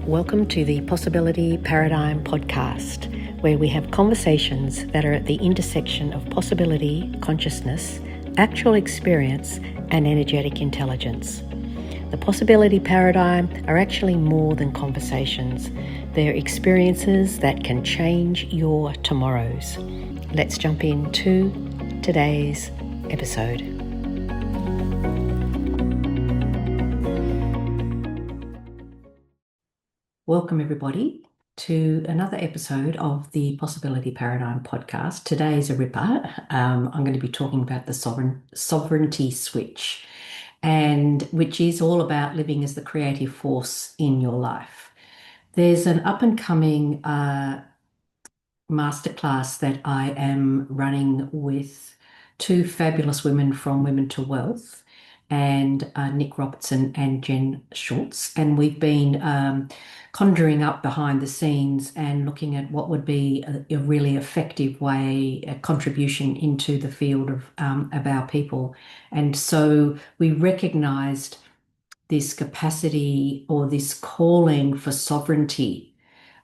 Welcome to the Possibility Paradigm podcast, where we have conversations that are at the intersection of possibility, consciousness, actual experience, and energetic intelligence. The Possibility Paradigm are actually more than conversations. They're experiences that can change your tomorrows. Let's jump into today's episode. Welcome everybody to another episode of the Possibility Paradigm podcast. Today is a ripper. I'm going to be talking about the sovereignty switch, and which is all about living as the creative force in your life. There's an up and coming masterclass that I am running with two fabulous women from Women to Wealth, and NicRobertson and Jen Schultz, and we've been conjuring up behind the scenes and looking at what would be a really effective way, a contribution into the field of our people. And so we recognized this capacity or this calling for sovereignty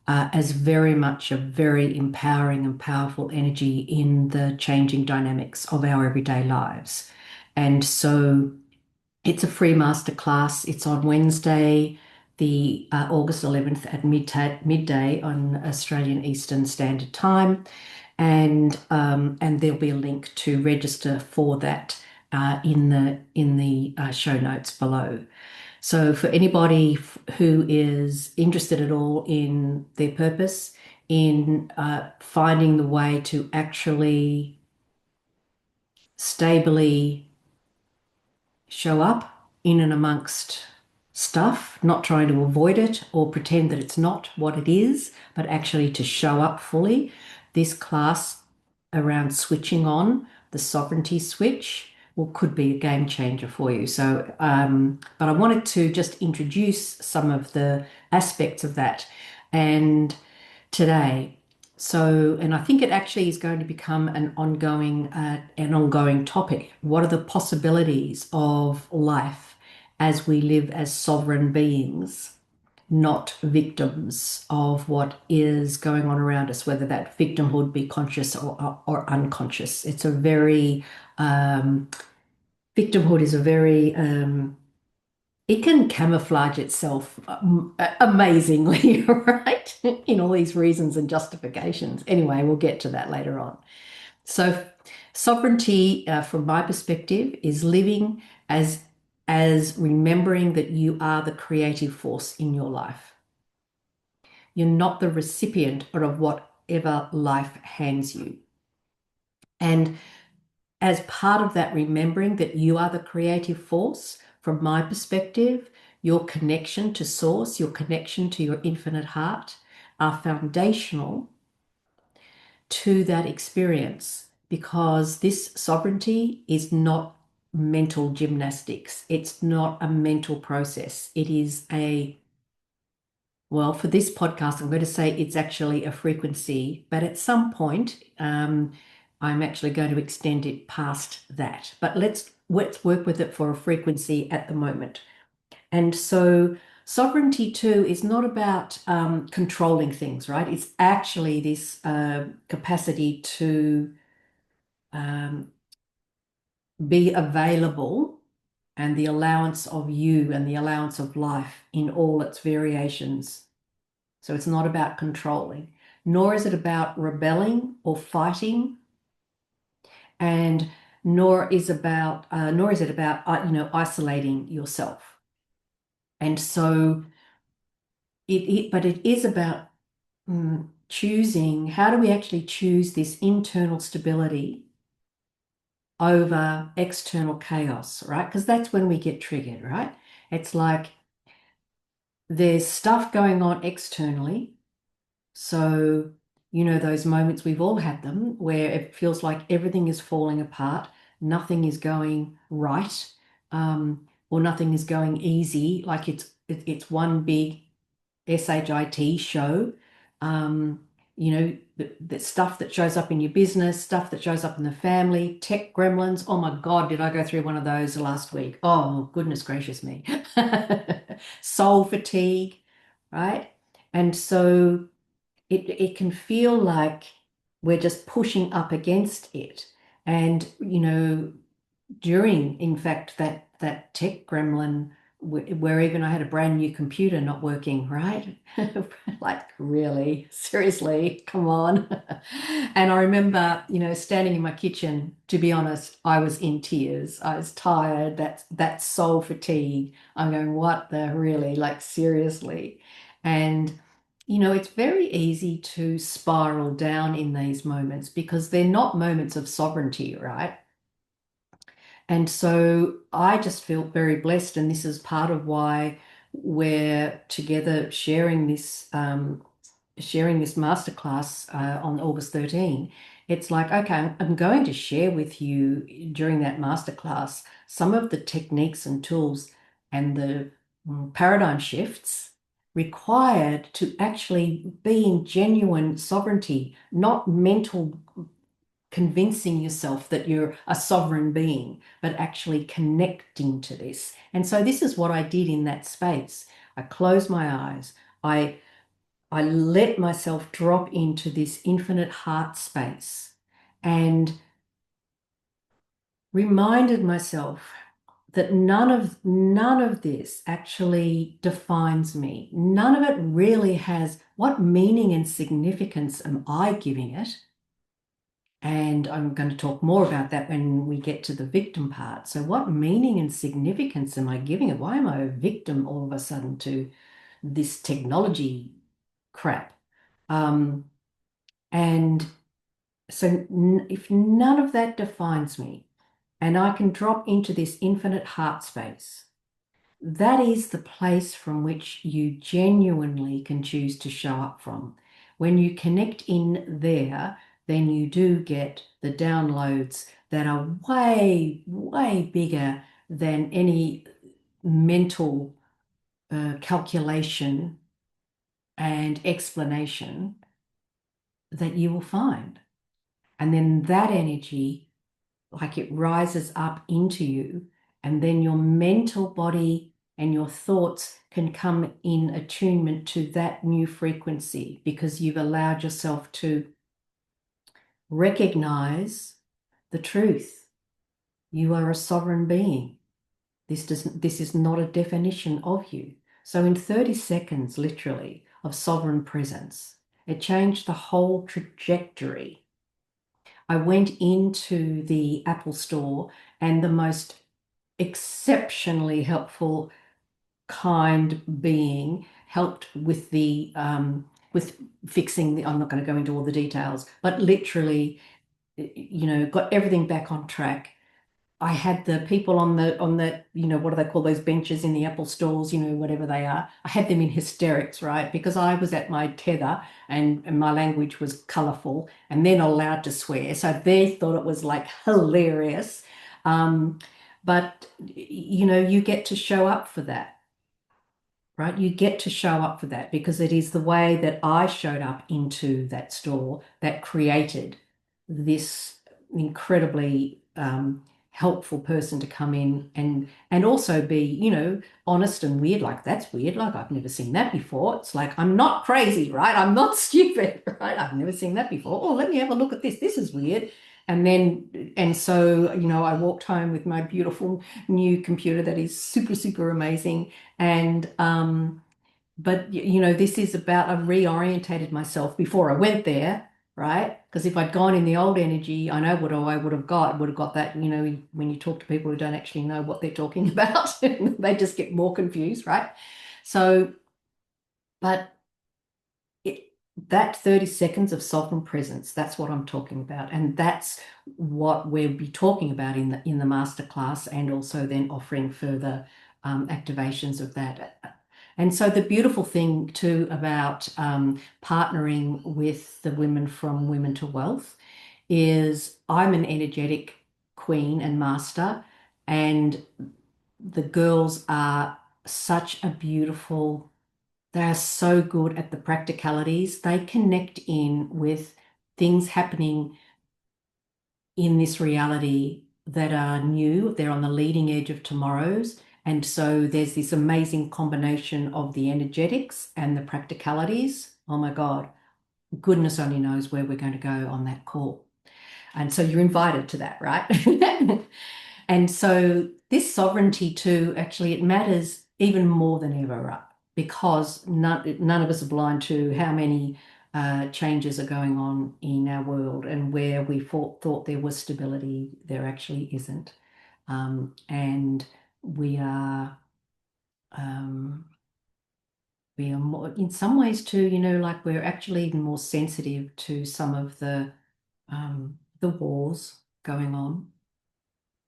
as very much a very empowering and powerful energy in the changing dynamics of our everyday lives. And so it's a free masterclass. It's on Wednesday, the August 11th at midday on Australian Eastern Standard Time, and there'll be a link to register for that in the show notes below. So for anybody who is interested at all in their purpose, in finding the way to actually stably show up in and amongst stuff, not trying to avoid it or pretend that it's not what it is, but actually to show up fully. This class around switching on the sovereignty switch could be a game changer for you. So, but I wanted to just introduce some of the aspects of that and today. So, and I think it actually is going to become an ongoing topic. What are the possibilities of life as we live as sovereign beings, not victims of what is going on around us, whether that victimhood be conscious or unconscious? It's a very, victimhood is a very, it can camouflage itself amazingly, right? In all these reasons and justifications. Anyway, we'll get to that later on. So sovereignty, from my perspective, is living as remembering that you are the creative force in your life. You're not the recipient of whatever life hands you. And as part of that remembering that you are the creative force, from my perspective, your connection to source, your connection to your infinite heart are foundational to that experience, because this sovereignty is not mental gymnastics. It's not a mental process. It is well, for this podcast, I'm going to say it's actually a frequency, but at some point, I'm actually going to extend it past that. But let's work with it for a frequency at the moment. And so sovereignty too is not about controlling things, right? It's actually this capacity to be available, and the allowance of you and the allowance of life in all its variations. So it's not about controlling, nor is it about rebelling or fighting, and nor is it about isolating yourself. And so but it is about choosing. How do we actually choose this internal stability over external chaos, right? Because that's when we get triggered, right? It's like there's stuff going on externally. So, those moments, we've all had them, where it feels like everything is falling apart, nothing is going right, or nothing is going easy, like it's one big SHIT show. The stuff that shows up in your business, stuff that shows up in the family, tech gremlins. Oh my God, did I go through one of those last week? Oh, goodness gracious me. Soul fatigue, right? And so it can feel like we're just pushing up against it. And, during, in fact, that tech gremlin where even I had a brand new computer not working, right? Like, really, seriously, come on. And I remember, standing in my kitchen, to be honest, I was in tears. I was tired, that soul fatigue. I'm going, what the really, like, seriously. And it's very easy to spiral down in these moments because they're not moments of sovereignty, right? And so I just feel very blessed, and this is part of why we're together sharing this masterclass on August 13. It's like, okay, I'm going to share with you during that masterclass some of the techniques and tools and the paradigm shifts required to actually be in genuine sovereignty, not mental convincing yourself that you're a sovereign being, but actually connecting to this. And so this is what I did in that space. I closed my eyes. I let myself drop into this infinite heart space and reminded myself that none of this actually defines me. None of it really has what meaning and significance am I giving it? And I'm going to talk more about that when we get to the victim part. So, what meaning and significance am I giving it? Why am I a victim all of a sudden to this technology crap? Um, and so, if none of that defines me, and I can drop into this infinite heart space, that is the place from which you genuinely can choose to show up from. When you connect in there, then you do get the downloads that are way, way bigger than any mental calculation and explanation that you will find. And then that energy, like it rises up into you, and then your mental body and your thoughts can come in attunement to that new frequency because you've allowed yourself to recognize the truth. You are a sovereign being. This is not a definition of you. So in 30 seconds, literally, of sovereign presence, it changed the whole trajectory. I went into the Apple store, and the most exceptionally helpful, kind being helped with fixing the, I'm not going to go into all the details, but literally, got everything back on track. I had the people on the, what do they call those benches in the Apple stores, whatever they are. I had them in hysterics, right? Because I was at my tether and my language was colorful and they're not allowed to swear. So they thought it was like hilarious. Um, but, you get to show up for that, right? You get to show up for that because it is the way that I showed up into that store that created this incredibly helpful person to come in and also be, honest and weird. Like, that's weird. Like, I've never seen that before. It's like, I'm not crazy, right? I'm not stupid, right? I've never seen that before. Oh, let me have a look at this. This is weird. And so, I walked home with my beautiful new computer that is super, super amazing. And but this is about, I reorientated myself before I went there, right? Because if I'd gone in the old energy, I know what I would have got. Would have got that, when you talk to people who don't actually know what they're talking about, they just get more confused, right? So, but it, that 30 seconds of sovereign presence, that's what I'm talking about. And that's what we'll be talking about in the masterclass, and also then offering further activations of that. And so the beautiful thing too about partnering with the women from Women to Wealth is I'm an energetic queen and master, and the girls are such a beautiful, they are so good at the practicalities. They connect in with things happening in this reality that are new. They're on the leading edge of tomorrow's, And so there's this amazing combination of the energetics and the practicalities. Oh my God, goodness only knows where we're going to go on that call. And so you're invited to that, right? And so this sovereignty too, actually, it matters even more than ever, right? Because none of us are blind to how many changes are going on in our world, and where we thought there was stability, there actually isn't. And we are um, we are more, in some ways too, like we're actually even more sensitive to some of the wars going on.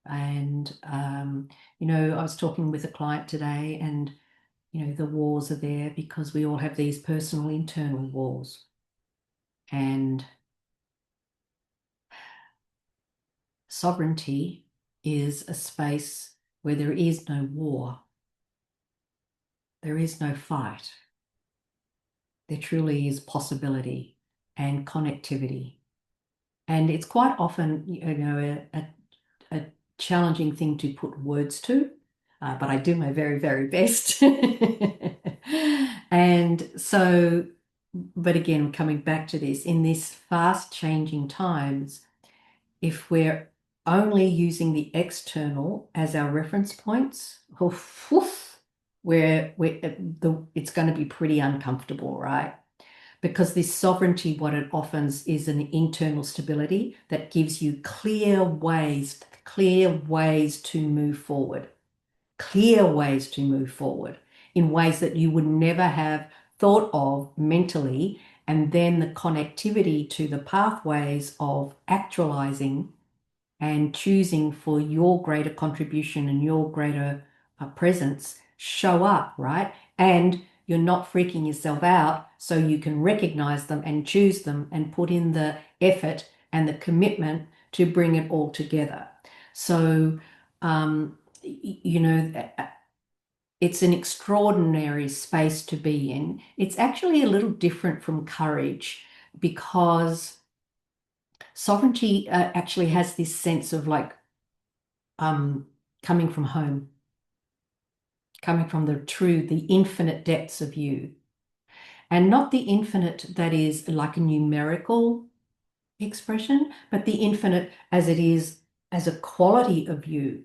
And I was talking with a client today, and the wars are there because we all have these personal internal wars. And sovereignty is a space where there is no war, there is no fight. There truly is possibility and connectivity. And it's quite often, a challenging thing to put words to, but I do my very, very best. And so, but again, coming back to this, in these fast changing times, if we're only using the external as our reference points, oof, oof, it's going to be pretty uncomfortable, right? Because this sovereignty, what it offers is an internal stability that gives you clear ways to move forward, clear ways to move forward in ways that you would never have thought of mentally. And then the connectivity to the pathways of actualizing and choosing for your greater contribution and your greater presence show up, right? And you're not freaking yourself out, so you can recognize them and choose them and put in the effort and the commitment to bring it all together. So, it's an extraordinary space to be in. It's actually a little different from courage, because sovereignty actually has this sense of like um, coming from home, coming from the infinite depths of you. And not the infinite that is like a numerical expression, but the infinite as it is as a quality of you,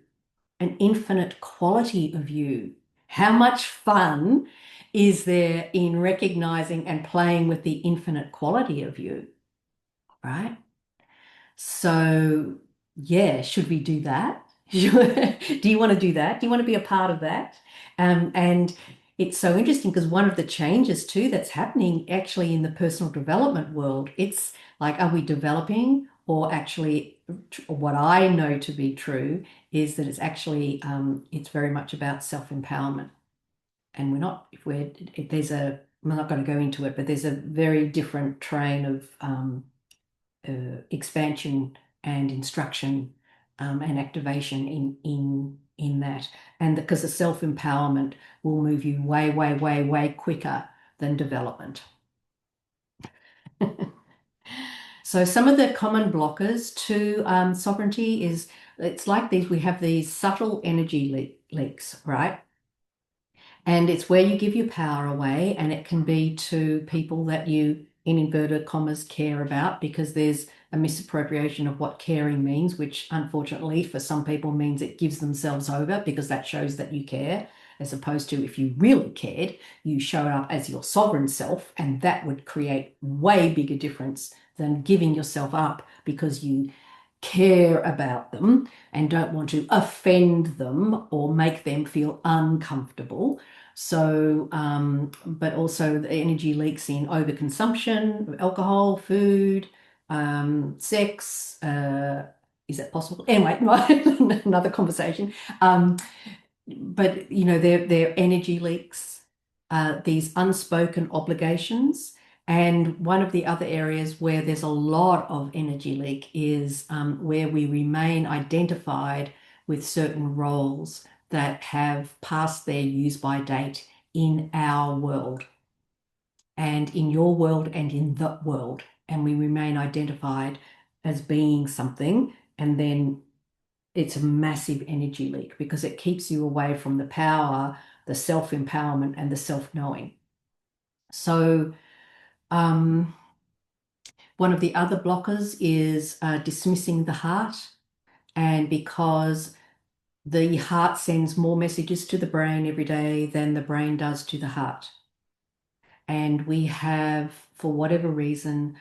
an infinite quality of you. How much fun is there in recognizing and playing with the infinite quality of you, right? So, yeah, should we do that? Do you want to do that? Do you want to be a part of that? And it's so interesting because one of the changes too that's happening actually in the personal development world, it's like, are we developing, or actually what I know to be true is that it's actually it's very much about self-empowerment. And I'm not going to go into it, but there's a very different train of expansion and instruction and activation in that. And because the self-empowerment will move you way, way, way, way quicker than development. So some of the common blockers to sovereignty is, it's like these, we have these subtle energy leaks, right? And it's where you give your power away, and it can be to people that you, in inverted commas, care about, because there's a misappropriation of what caring means, which unfortunately for some people means it gives themselves over, because that shows that you care, as opposed to if you really cared, you show up as your sovereign self, and that would create way bigger difference than giving yourself up because you care about them and don't want to offend them or make them feel uncomfortable. So, but also the energy leaks in overconsumption of alcohol, food, sex. Is that possible? Anyway, another conversation. But their energy leaks, these unspoken obligations. And one of the other areas where there's a lot of energy leak is where we remain identified with certain roles that have passed their use by date in our world, and in your world, and in the world. And we remain identified as being something, and then it's a massive energy leak because it keeps you away from the power, the self-empowerment, and the self-knowing. So, um, one of the other blockers is dismissing the heart. And because the heart sends more messages to the brain every day than the brain does to the heart. And we have, for whatever reason,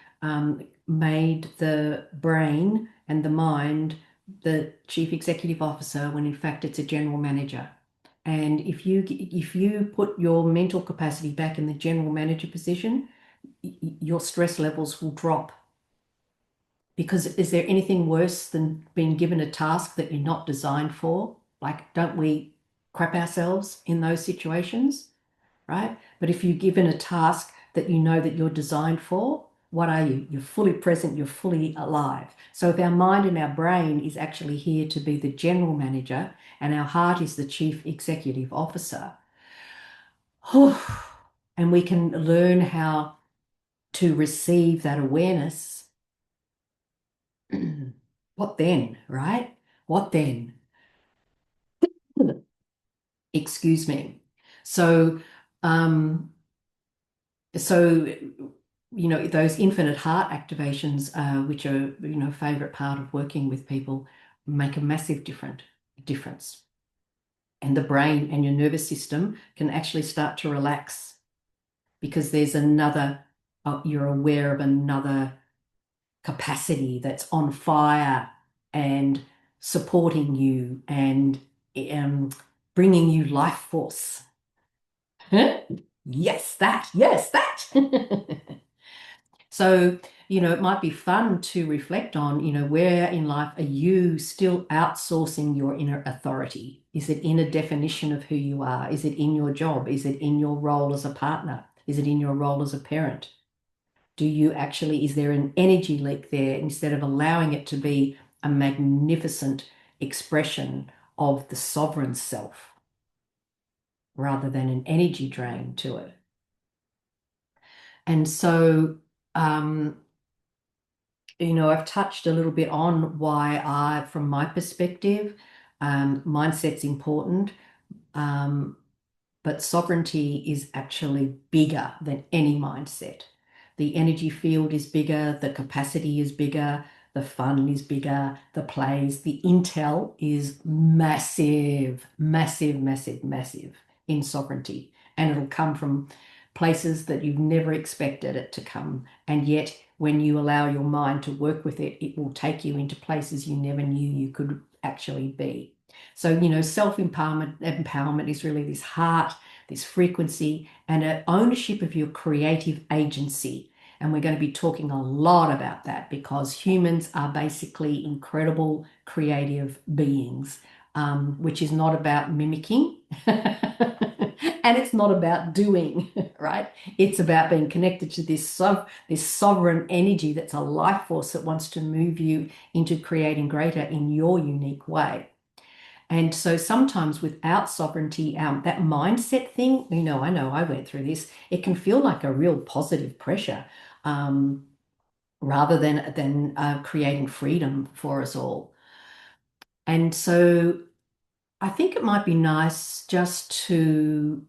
made the brain and the mind the chief executive officer when in fact it's a general manager. And if you put your mental capacity back in the general manager position, your stress levels will drop. Because is there anything worse than being given a task that you're not designed for? Like, don't we crap ourselves in those situations, right? But if you're given a task that you know that you're designed for, what are you? You're fully present, you're fully alive. So if our mind and our brain is actually here to be the general manager and our heart is the chief executive officer, and we can learn how to receive that awareness, what then, right? What then? Excuse me. So, um, so those infinite heart activations, which are favorite part of working with people, make a massive difference. And the brain and your nervous system can actually start to relax because there's another, you're aware of another capacity that's on fire and supporting you and bringing you life force. Yes, that. Yes, that. So, it might be fun to reflect on, where in life are you still outsourcing your inner authority? Is it in a definition of who you are? Is it in your job? Is it in your role as a partner? Is it in your role as a parent? Is there an energy leak there instead of allowing it to be a magnificent expression of the sovereign self rather than an energy drain to it? And so, um, I've touched a little bit on from my perspective, mindset's important. Um, but sovereignty is actually bigger than any mindset. The energy field is bigger, the capacity is bigger, the fun is bigger, the plays, the intel is massive, massive, massive, massive in sovereignty. And it'll come from places that you've never expected it to come. And yet, when you allow your mind to work with it, it will take you into places you never knew you could actually be. So, empowerment is really this heart, this frequency, and an ownership of your creative agency. And we're going to be talking a lot about that because humans are basically incredible creative beings, which is not about mimicking and it's not about doing, right? It's about being connected to this sovereign energy that's a life force that wants to move you into creating greater in your unique way. And so sometimes without sovereignty, that mindset thing, I know I went through this, it can feel like a real positive pressure rather than creating freedom for us all. And so I think it might be nice just to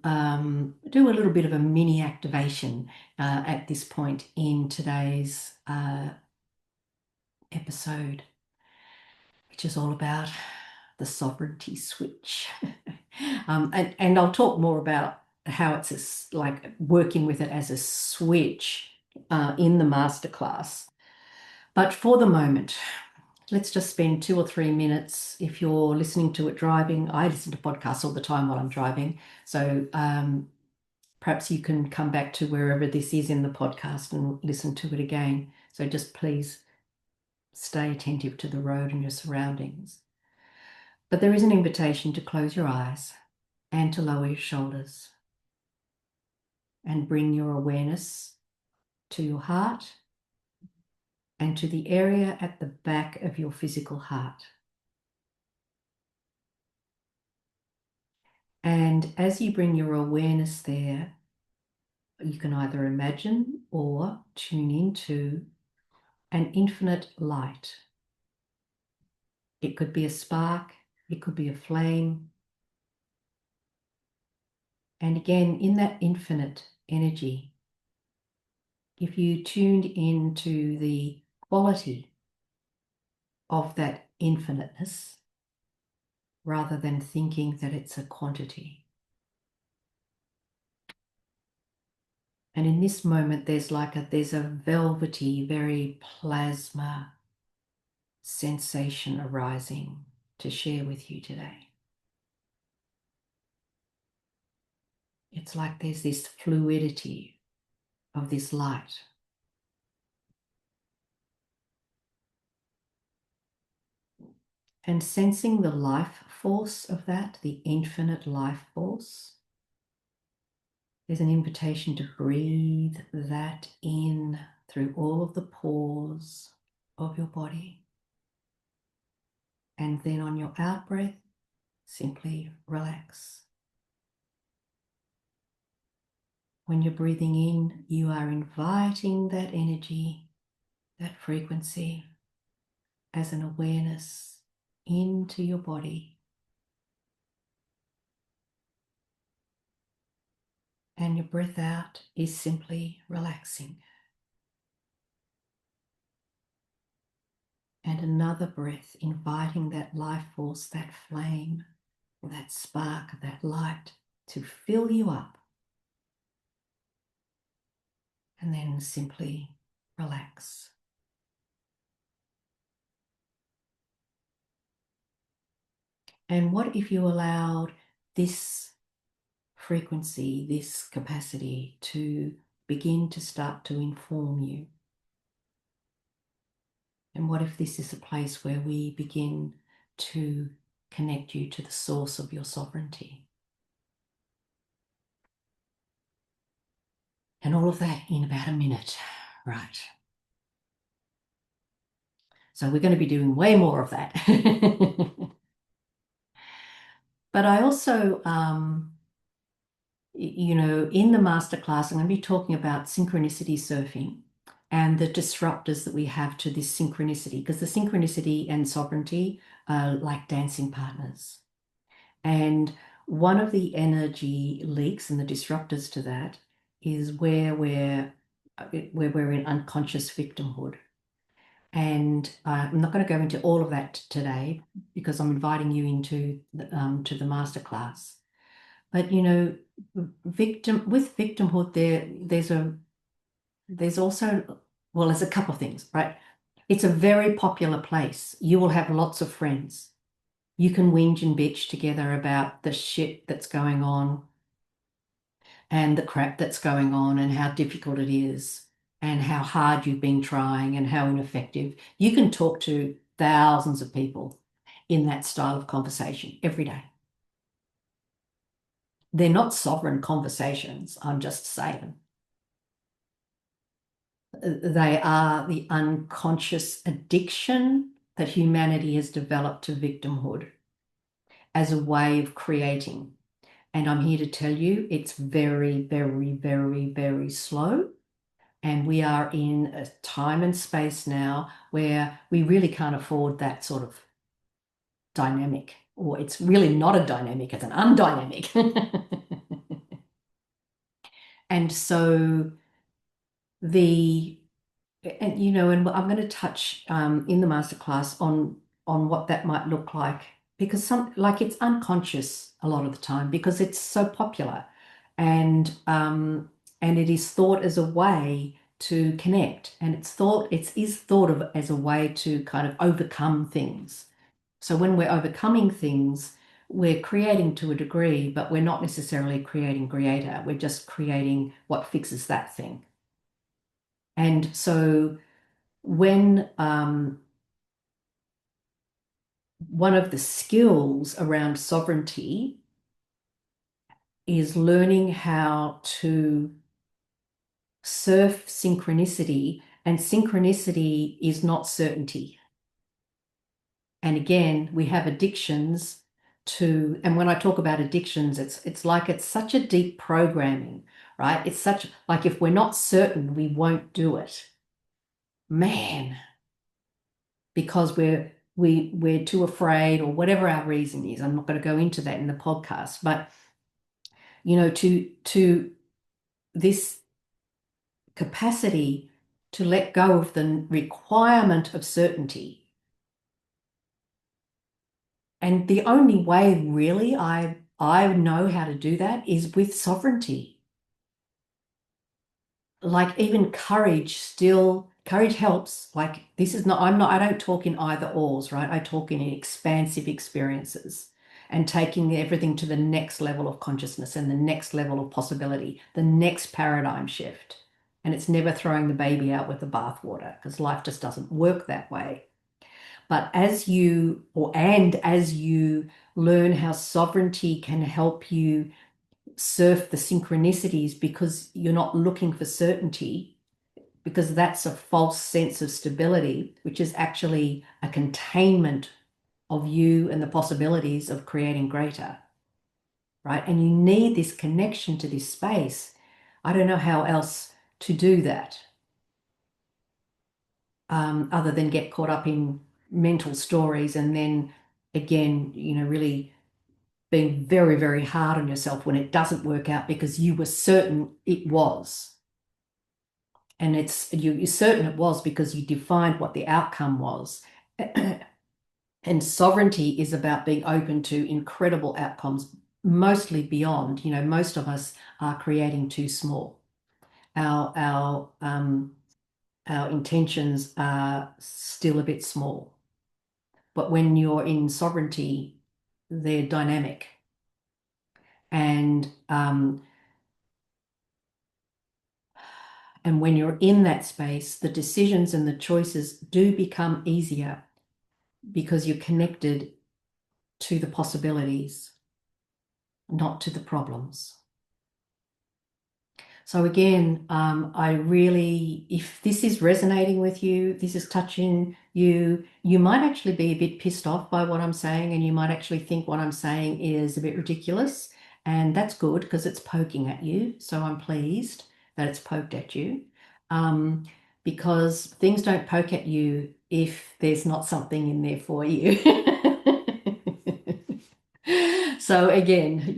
do a little bit of a mini activation at this point in today's episode, which is all about the sovereignty switch. And I'll talk more about how it's like working with it as a switch in the masterclass. But for the moment, let's just spend 2 or 3 minutes. If you're listening to it driving, I listen to podcasts all the time while I'm driving. So perhaps you can come back to wherever this is in the podcast and listen to it again. So just please stay attentive to the road and your surroundings. But there is an invitation to close your eyes and to lower your shoulders and bring your awareness to your heart and to the area at the back of your physical heart. And as you bring your awareness there, you can either imagine or tune into an infinite light. It could be a spark, it could be a flame. And again, in that infinite energy, if you tuned into the quality of that infiniteness rather than thinking that it's a quantity. And in this moment, there's a velvety, very plasma sensation arising to share with you today. It's like there's this fluidity of this light. And sensing the life force of that, the infinite life force, there's an invitation to breathe that in through all of the pores of your body. And then on your out breath, simply relax. When you're breathing in, you are inviting that energy, that frequency, as an awareness into your body. And your breath out is simply relaxing. And another breath, inviting that life force, that flame, that spark, that light to fill you up. And then simply relax. And what if you allowed this frequency, this capacity to begin to start to inform you? And what if this is a place where we begin to connect you to the source of your sovereignty? And all of that in about a minute, right? So we're going to be doing way more of that. But I also, in the masterclass, I'm going to be talking about synchronicity surfing and the disruptors that we have to this synchronicity, because the synchronicity and sovereignty are like dancing partners. And one of the energy leaks and the disruptors to that is where we're in unconscious victimhood. And I'm not going to go into all of that today because I'm inviting you into to the masterclass. But with victimhood, there's also, well, there's a couple of things, right? It's a very popular place. You will have lots of friends. You can whinge and bitch together about the shit that's going on and the crap that's going on and how difficult it is and how hard you've been trying and how ineffective. You can talk to thousands of people in that style of conversation every day. They're not sovereign conversations, I'm just saying. They are the unconscious addiction that humanity has developed to victimhood as a way of creating. And I'm here to tell you it's very, very, very, very slow. And we are in a time and space now where we really can't afford that sort of dynamic, or it's really not a dynamic, it's an undynamic. And so and I'm going to touch in the masterclass on what that might look like, because it's unconscious a lot of the time because it's so popular, and it is thought as a way to connect, and it is thought of as a way to kind of overcome things. So when we're overcoming things, we're creating to a degree, but we're not necessarily creating creator. We're just creating what fixes that thing. And so when one of the skills around sovereignty is learning how to surf synchronicity, and synchronicity is not certainty. And again, we have addictions and when I talk about addictions, it's like it's such a deep programming, right? It's such like if we're not certain, we won't do it. Man, because we're too afraid or whatever our reason is. I'm not going to go into that in the podcast, but to this capacity to let go of the requirement of certainty. And the only way really I know how to do that is with sovereignty. Like even courage helps. Like I don't talk in either ors, right? I talk in expansive experiences and taking everything to the next level of consciousness and the next level of possibility, the next paradigm shift. And it's never throwing the baby out with the bathwater because life just doesn't work that way. But as you learn how sovereignty can help you surf the synchronicities because you're not looking for certainty, because that's a false sense of stability, which is actually a containment of you and the possibilities of creating greater, right? And you need this connection to this space. I don't know how else to do that, other than get caught up in mental stories and then again, really being very, very hard on yourself when it doesn't work out because you were certain it was. And you're certain it was because you defined what the outcome was. And sovereignty is about being open to incredible outcomes, mostly beyond. Most of us are creating too small. Our intentions are still a bit small. But when you're in sovereignty, they're dynamic. And when you're in that space, the decisions and the choices do become easier because you're connected to the possibilities, not to the problems. So again, if this is resonating with you, this is touching you, you might actually be a bit pissed off by what I'm saying, and you might actually think what I'm saying is a bit ridiculous, and that's good because it's poking at you. So I'm pleased that it's poked at you, because things don't poke at you if there's not something in there for you. So again,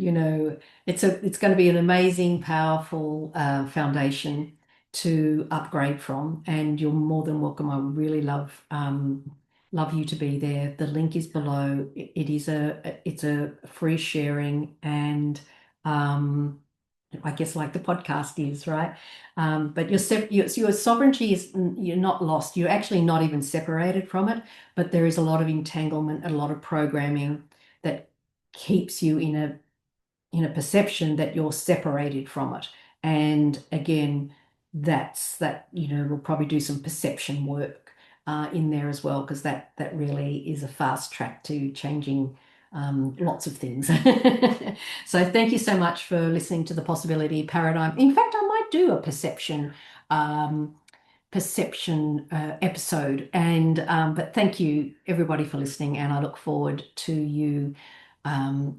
it's going to be an amazing, powerful foundation to upgrade from, and you're more than welcome. I really love you to be there. The link is below. It's a free sharing, and I guess like the podcast is, right? But your sovereignty is, you're not lost. You're actually not even separated from it, but there is a lot of entanglement, a lot of programming that keeps you in a perception that you're separated from it. And again, we'll probably do some perception work in there as well, because that really is a fast track to changing lots of things. So thank you so much for listening to the Possibility Paradigm. In fact, I might do a perception episode, but thank you everybody for listening, and I look forward to you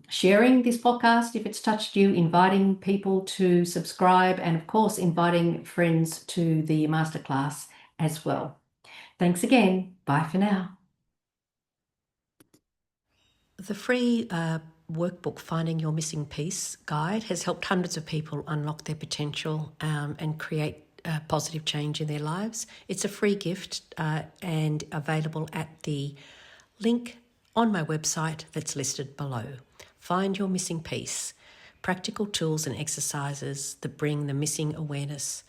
sharing this podcast if it's touched you, inviting people to subscribe, and of course inviting friends to the masterclass as well. Thanks again. Bye for now. The free workbook, Finding Your Missing Piece guide, has helped hundreds of people unlock their potential and create positive change in their lives. It's a free gift and available at the link on my website that's listed below. Find Your Missing Piece, practical tools and exercises that bring the missing awareness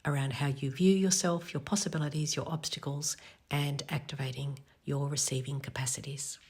around how you view yourself, your possibilities, your obstacles, and activating your receiving capacities.